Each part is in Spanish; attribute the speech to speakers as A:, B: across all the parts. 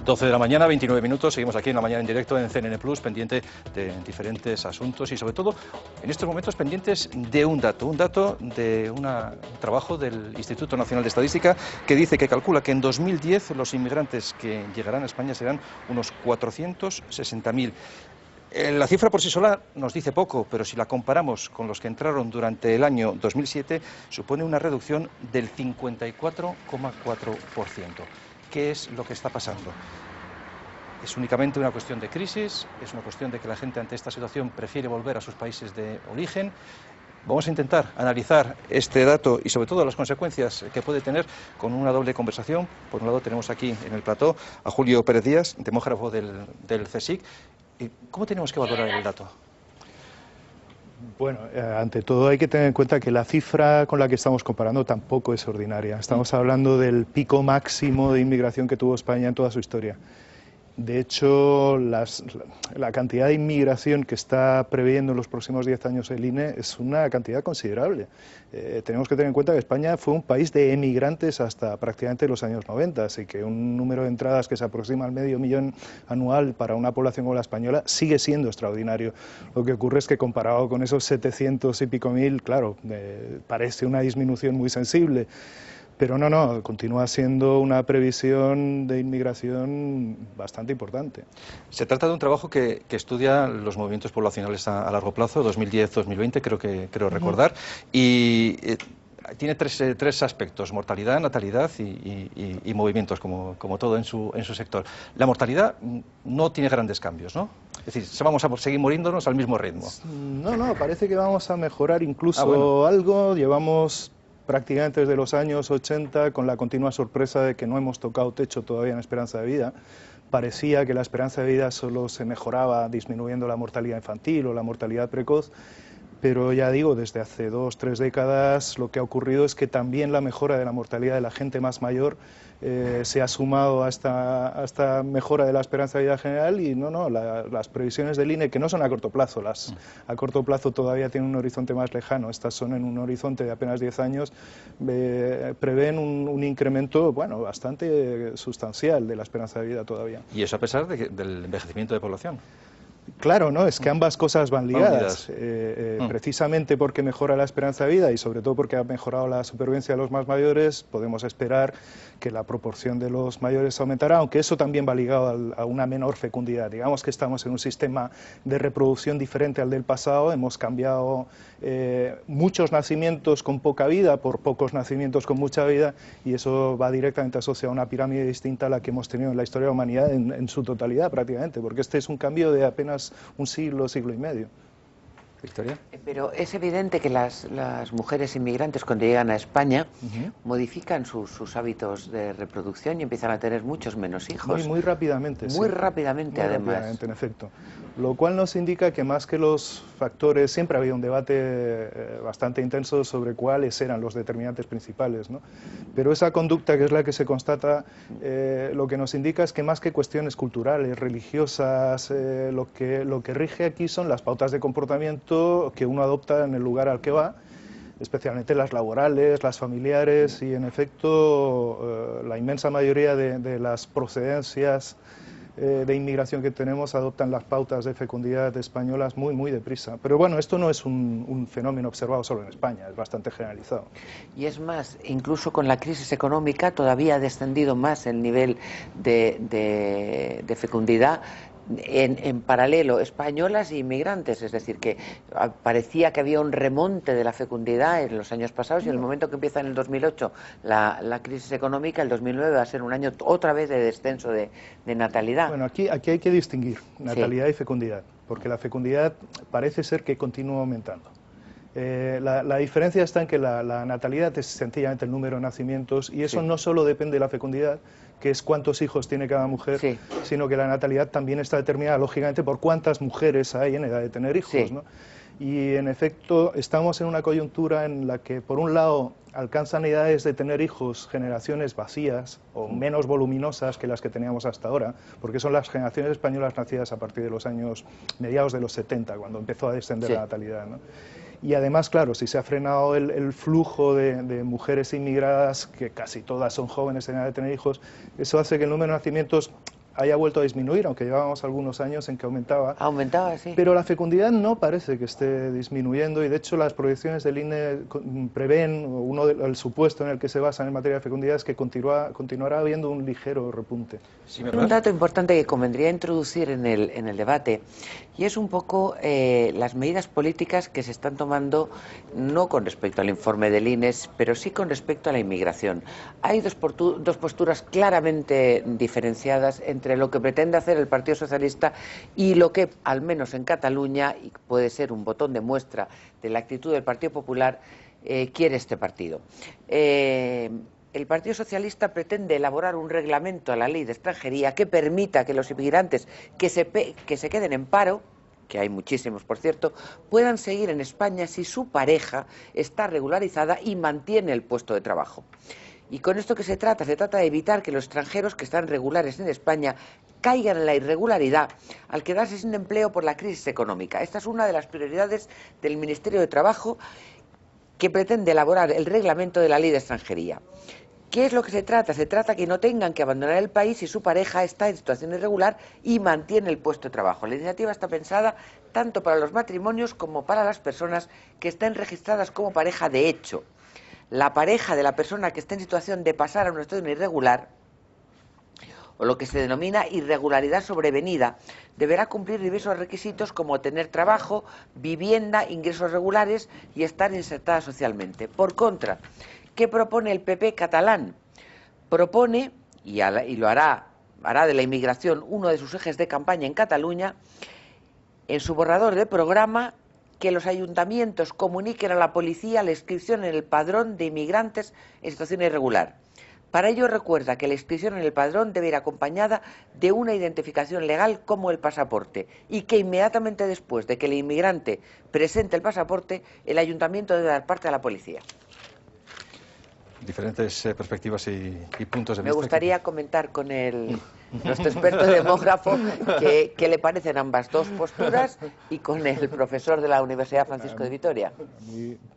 A: 12 de la mañana, 29 minutos, seguimos aquí en la mañana en directo en CNN Plus, pendiente de diferentes asuntos y sobre todo en estos momentos pendientes de un dato de un trabajo del Instituto Nacional de Estadística que dice que calcula que en 2010 los inmigrantes que llegarán a España serán unos 460.000. La cifra por sí sola nos dice poco, pero si la comparamos con los que entraron durante el año 2007, supone una reducción del 54,4%. ¿Qué es lo que está pasando? ¿Es únicamente una cuestión de crisis? ¿Es una cuestión de que la gente ante esta situación prefiere volver a sus países de origen? Vamos a intentar analizar este dato y sobre todo las consecuencias que puede tener con una doble conversación. Por un lado tenemos aquí en el plató a Julio Pérez Díaz, demógrafo del CSIC. ¿Cómo tenemos que valorar el dato?
B: Bueno, ante todo hay que tener en cuenta que la cifra con la que estamos comparando tampoco es ordinaria. Estamos hablando del pico máximo de inmigración que tuvo España en toda su historia. De hecho, la cantidad de inmigración que está previendo en los próximos 10 años el INE es una cantidad considerable. Tenemos que tener en cuenta que España fue un país de emigrantes hasta prácticamente los años 90, así que un número de entradas que se aproxima al 500.000 anual para una población como la española sigue siendo extraordinario. Lo que ocurre es que comparado con esos 700 y pico mil, claro, parece una disminución muy sensible. Pero no, continúa siendo una previsión de inmigración bastante importante.
A: Se trata de un trabajo que estudia los movimientos poblacionales a largo plazo, 2010-2020, creo recordar, y tiene tres aspectos: mortalidad, natalidad y movimientos, como todo en su sector. La mortalidad no tiene grandes cambios, ¿no? Es decir, vamos a seguir muriéndonos al mismo ritmo.
B: No, parece que vamos a mejorar incluso algo. Llevamos prácticamente desde los años 80 con la continua sorpresa de que no hemos tocado techo todavía en esperanza de vida. Parecía que la esperanza de vida solo se mejoraba disminuyendo la mortalidad infantil o la mortalidad precoz, pero ya digo, desde hace 2 o 3 décadas lo que ha ocurrido es que también la mejora de la mortalidad de la gente más mayor se ha sumado a esta mejora de la esperanza de vida general y las previsiones del INE, que no son a corto plazo, a corto plazo todavía tienen un horizonte más lejano, estas son en un horizonte de apenas 10 años, prevén un incremento bastante sustancial de la esperanza de vida todavía.
A: Y eso a pesar del envejecimiento de población.
B: Claro, es que ambas cosas van ligadas. Precisamente porque mejora la esperanza de vida y sobre todo porque ha mejorado la supervivencia de los más mayores, podemos esperar que la proporción de los mayores aumentará, aunque eso también va ligado a una menor fecundidad. Digamos que estamos en un sistema de reproducción diferente al del pasado, hemos cambiado muchos nacimientos con poca vida por pocos nacimientos con mucha vida y eso va directamente asociado a una pirámide distinta a la que hemos tenido en la historia de la humanidad en su totalidad prácticamente, porque este es un cambio de apenas un siglo, siglo y medio.
A: Victoria.
C: Pero es evidente que las mujeres inmigrantes cuando llegan a España modifican sus hábitos de reproducción y empiezan a tener muchos menos hijos.
B: Muy rápidamente.
C: Muy rápidamente, además.
B: Rápidamente, en efecto. Lo cual nos indica que más que los factores, siempre había un debate bastante intenso sobre cuáles eran los determinantes principales, ¿no? Pero esa conducta que es la que se constata, lo que nos indica es que más que cuestiones culturales, religiosas, lo que rige aquí son las pautas de comportamiento que uno adopta en el lugar al que va, especialmente las laborales, las familiares y en efecto la inmensa mayoría de las procedencias de inmigración que tenemos adoptan las pautas de fecundidad españolas muy deprisa. Pero bueno, esto no es un fenómeno observado solo en España, es bastante generalizado.
C: Y es más, incluso con la crisis económica todavía ha descendido más el nivel de fecundidad en paralelo, españolas e inmigrantes, es decir, que parecía que había un remonte de la fecundidad en los años pasados y en el momento que empieza en el 2008 la crisis económica, el 2009 va a ser un año otra vez de descenso de natalidad.
B: Bueno, aquí hay que distinguir natalidad y fecundidad, porque la fecundidad parece ser que continúa aumentando. La diferencia está en que la natalidad es sencillamente el número de nacimientos y eso no solo depende de la fecundidad, que es cuántos hijos tiene cada mujer, sino que la natalidad también está determinada lógicamente por cuántas mujeres hay en edad de tener hijos, ¿no? Y en efecto estamos en una coyuntura en la que por un lado alcanzan edades de tener hijos generaciones vacías o menos voluminosas que las que teníamos hasta ahora, porque son las generaciones españolas nacidas a partir de los años mediados de los 70, cuando empezó a descender la natalidad, ¿no? Y además, claro, si se ha frenado el flujo de mujeres inmigradas, que casi todas son jóvenes en edad de tener hijos, eso hace que el número de nacimientos haya vuelto a disminuir, aunque llevábamos algunos años en que aumentaba.
C: Aumentaba, sí.
B: Pero la fecundidad no parece que esté disminuyendo y de hecho las proyecciones del INE prevén, el supuesto en el que se basan en materia de fecundidad es que continuará habiendo un ligero repunte.
A: Sí,
C: un dato importante que convendría introducir en el debate y es un poco las medidas políticas que se están tomando, no con respecto al informe del INE, pero sí con respecto a la inmigración. Hay dos posturas claramente diferenciadas entre lo que pretende hacer el Partido Socialista y lo que, al menos en Cataluña, y puede ser un botón de muestra de la actitud del Partido Popular, quiere este partido. El Partido Socialista pretende elaborar un reglamento a la ley de extranjería que permita que los inmigrantes que se queden en paro, que hay muchísimos por cierto, puedan seguir en España si su pareja está regularizada y mantiene el puesto de trabajo. ¿Y con esto qué se trata? Se trata de evitar que los extranjeros que están regulares en España caigan en la irregularidad al quedarse sin empleo por la crisis económica. Esta es una de las prioridades del Ministerio de Trabajo, que pretende elaborar el reglamento de la ley de extranjería. ¿Qué es lo que se trata? Se trata que no tengan que abandonar el país si su pareja está en situación irregular y mantiene el puesto de trabajo. La iniciativa está pensada tanto para los matrimonios como para las personas que estén registradas como pareja de hecho. La pareja de la persona que esté en situación de pasar a una situación irregular, o lo que se denomina irregularidad sobrevenida, deberá cumplir diversos requisitos como tener trabajo, vivienda, ingresos regulares y estar insertada socialmente. Por contra, ¿qué propone el PP catalán? Propone, y lo hará de la inmigración uno de sus ejes de campaña en Cataluña, en su borrador de programa, que los ayuntamientos comuniquen a la policía la inscripción en el padrón de inmigrantes en situación irregular. Para ello recuerda que la inscripción en el padrón debe ir acompañada de una identificación legal como el pasaporte y que inmediatamente después de que el inmigrante presente el pasaporte, el ayuntamiento debe dar parte a la policía.
A: Diferentes perspectivas y puntos de vista.
C: Me gustaría comentar con nuestro experto demógrafo qué le parecen ambas dos posturas y con el profesor de la Universidad Francisco de Vitoria.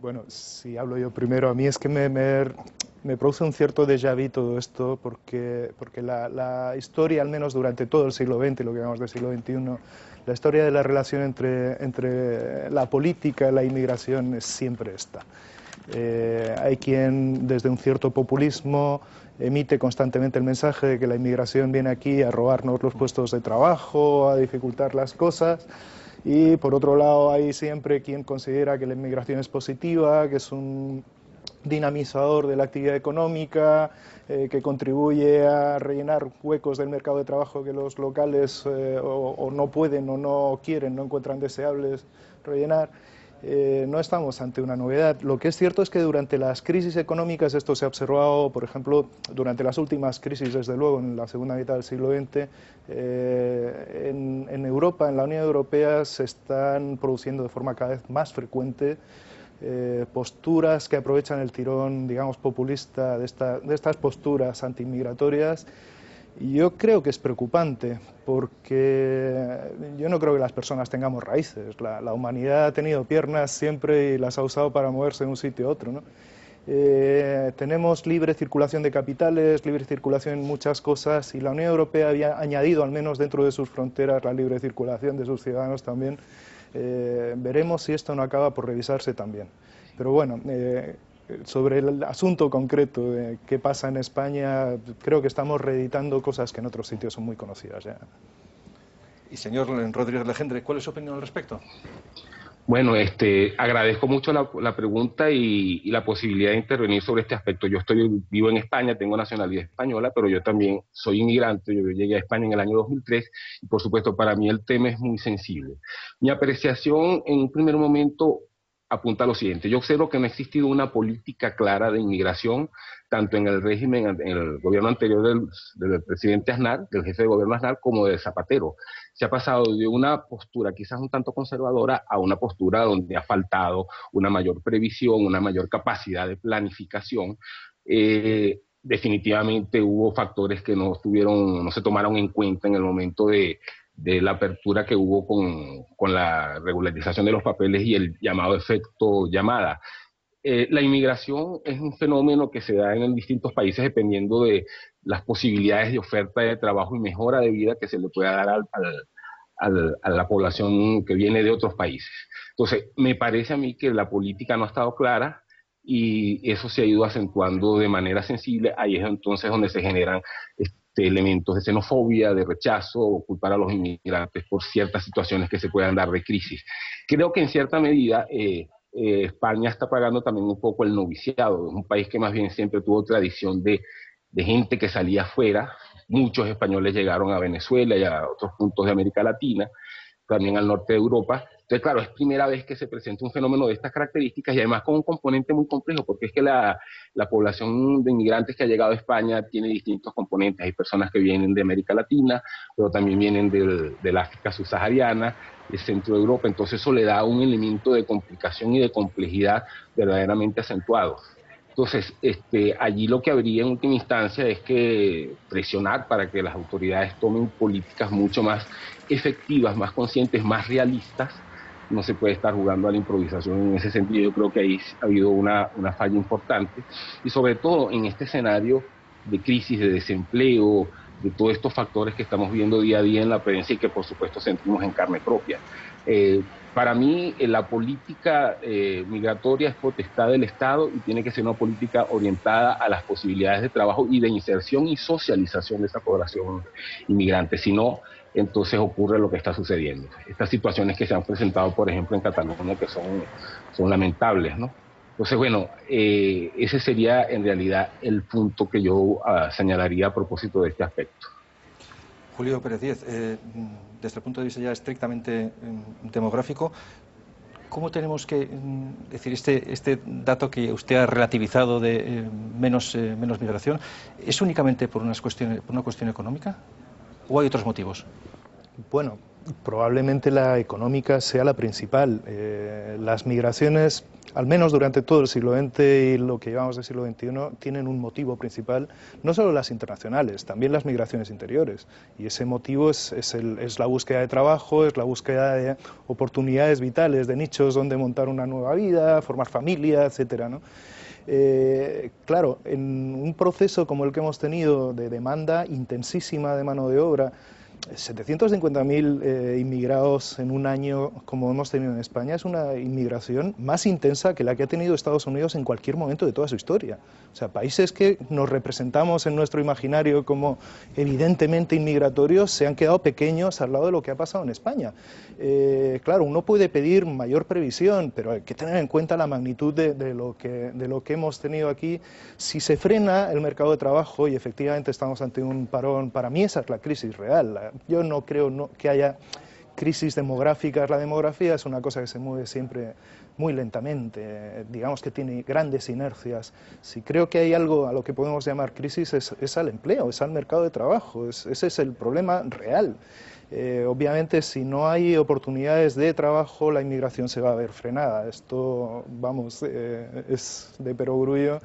B: Bueno, si hablo yo primero, a mí es que me produce un cierto déjà vu todo esto porque la historia, al menos durante todo el siglo XX, lo que llamamos del siglo XXI, la historia de la relación entre la política y la inmigración es siempre esta. Hay quien desde un cierto populismo emite constantemente el mensaje de que la inmigración viene aquí a robarnos los puestos de trabajo, a dificultar las cosas, y por otro lado hay siempre quien considera que la inmigración es positiva, que es un dinamizador de la actividad económica, que contribuye a rellenar huecos del mercado de trabajo que los locales o no pueden o no quieren, no encuentran deseables rellenar. No estamos ante una novedad. Lo que es cierto es que durante las crisis económicas, esto se ha observado, por ejemplo, durante las últimas crisis, desde luego, en la segunda mitad del siglo XX, en Europa, en la Unión Europea, se están produciendo de forma cada vez más frecuente posturas que aprovechan el tirón, digamos, populista de estas posturas antiinmigratorias. Y yo creo que es preocupante, porque yo no creo que las personas tengamos raíces. La humanidad ha tenido piernas siempre y las ha usado para moverse de un sitio a otro, ¿no? Tenemos libre circulación de capitales, libre circulación en muchas cosas, y la Unión Europea había añadido, al menos dentro de sus fronteras, la libre circulación de sus ciudadanos también. Veremos si esto no acaba por revisarse también. Pero bueno, sobre el asunto concreto de qué pasa en España, creo que estamos reeditando cosas que en otros sitios son muy conocidas ya.
A: Y señor Rodríguez Legendre, ¿cuál es su opinión al respecto?
D: Bueno, agradezco mucho la pregunta y la posibilidad de intervenir sobre este aspecto. Yo vivo en España, tengo nacionalidad española, pero yo también soy inmigrante. Yo llegué a España en el año 2003 y, por supuesto, para mí el tema es muy sensible. Mi apreciación en un primer momento apunta a lo siguiente. Yo observo que no ha existido una política clara de inmigración, tanto en el régimen, en el gobierno anterior del presidente Aznar, del jefe de gobierno Aznar, como de Zapatero. Se ha pasado de una postura quizás un tanto conservadora a una postura donde ha faltado una mayor previsión, una mayor capacidad de planificación. Definitivamente hubo factores que no se tomaron en cuenta en el momento de la apertura que hubo con la regularización de los papeles y el llamado efecto llamada. la inmigración es un fenómeno que se da en distintos países dependiendo de las posibilidades de oferta de trabajo y mejora de vida que se le pueda dar a la población que viene de otros países. Entonces, me parece a mí que la política no ha estado clara y eso se ha ido acentuando de manera sensible. Ahí es entonces donde se generan elementos de xenofobia, de rechazo, o culpar a los inmigrantes por ciertas situaciones que se puedan dar de crisis. Creo que en cierta medida España está pagando también un poco el noviciado. Es un país que más bien siempre tuvo tradición de gente que salía afuera. Muchos españoles llegaron a Venezuela y a otros puntos de América Latina, también al norte de Europa. Entonces, claro, es primera vez que se presenta un fenómeno de estas características y además con un componente muy complejo, porque es que la población de inmigrantes que ha llegado a España tiene distintos componentes. Hay personas que vienen de América Latina, pero también vienen del África subsahariana, del centro de Europa. Entonces eso le da un elemento de complicación y de complejidad verdaderamente acentuado. Entonces, allí lo que habría en última instancia es que presionar para que las autoridades tomen políticas mucho más efectivas, más conscientes, más realistas. No se puede estar jugando a la improvisación en ese sentido. Yo creo que ahí ha habido una falla importante. Y sobre todo en este escenario de crisis, de desempleo, de todos estos factores que estamos viendo día a día en la prensa y que por supuesto sentimos en carne propia. Para mí la política migratoria es potestad del Estado y tiene que ser una política orientada a las posibilidades de trabajo y de inserción y socialización de esa población inmigrante. Si no, entonces ocurre lo que está sucediendo. Estas situaciones que se han presentado, por ejemplo, en Cataluña, que son lamentables, ¿no? Entonces, bueno, ese sería en realidad el punto que yo señalaría a propósito de este aspecto.
A: Julio Pérez Díez, desde el punto de vista ya estrictamente demográfico, ¿cómo tenemos que decir este dato que usted ha relativizado de menos migración? ¿Es únicamente por una cuestión económica o hay otros motivos?
B: Bueno, probablemente la económica sea la principal. Las migraciones, al menos durante todo el siglo XX y lo que llevamos del siglo XXI, tienen un motivo principal, no solo las internacionales, también las migraciones interiores. Y ese motivo es la búsqueda de trabajo, es la búsqueda de oportunidades vitales, de nichos donde montar una nueva vida, formar familia, etcétera, ¿no? Claro, en un proceso como el que hemos tenido de demanda intensísima de mano de obra, 750.000 inmigrados en un año como hemos tenido en España es una inmigración más intensa que la que ha tenido Estados Unidos en cualquier momento de toda su historia. O sea, países que nos representamos en nuestro imaginario como evidentemente inmigratorios se han quedado pequeños al lado de lo que ha pasado en España. Claro, uno puede pedir mayor previsión, pero hay que tener en cuenta la magnitud de lo que hemos tenido aquí. Si se frena el mercado de trabajo y efectivamente estamos ante un parón, para mí esa es la crisis real. Yo no creo que haya crisis demográficas. La demografía es una cosa que se mueve siempre muy lentamente, digamos que tiene grandes inercias. Si creo que hay algo a lo que podemos llamar crisis es al empleo, es al mercado de trabajo, ese es el problema real. Obviamente, si no hay oportunidades de trabajo, la inmigración se va a ver frenada. Esto, vamos, es de perogrullo.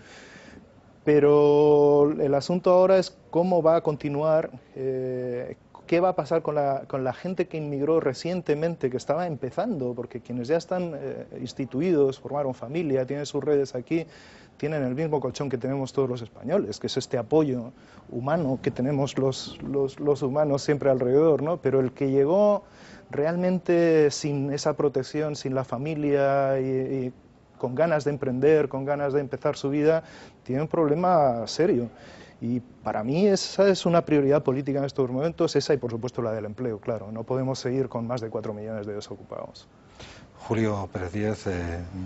B: Pero el asunto ahora es cómo va a continuar, qué va a pasar con la gente que inmigró recientemente, que estaba empezando, porque quienes ya están instituidos, formaron familia, tienen sus redes aquí, tienen el mismo colchón que tenemos todos los españoles, que es este apoyo humano que tenemos los humanos siempre alrededor, ¿no? Pero el que llegó realmente sin esa protección, sin la familia y con ganas de emprender, con ganas de empezar su vida, tiene un problema serio. Y para mí esa es una prioridad política en estos momentos, esa y por supuesto la del empleo, claro. No podemos seguir con más de 4 millones de desocupados.
A: Julio Pérez Díez,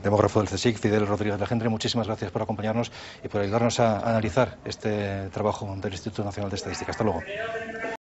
A: demógrafo del CSIC, Fidel Rodríguez Legendre, muchísimas gracias por acompañarnos y por ayudarnos a analizar este trabajo del Instituto Nacional de Estadística. Hasta luego.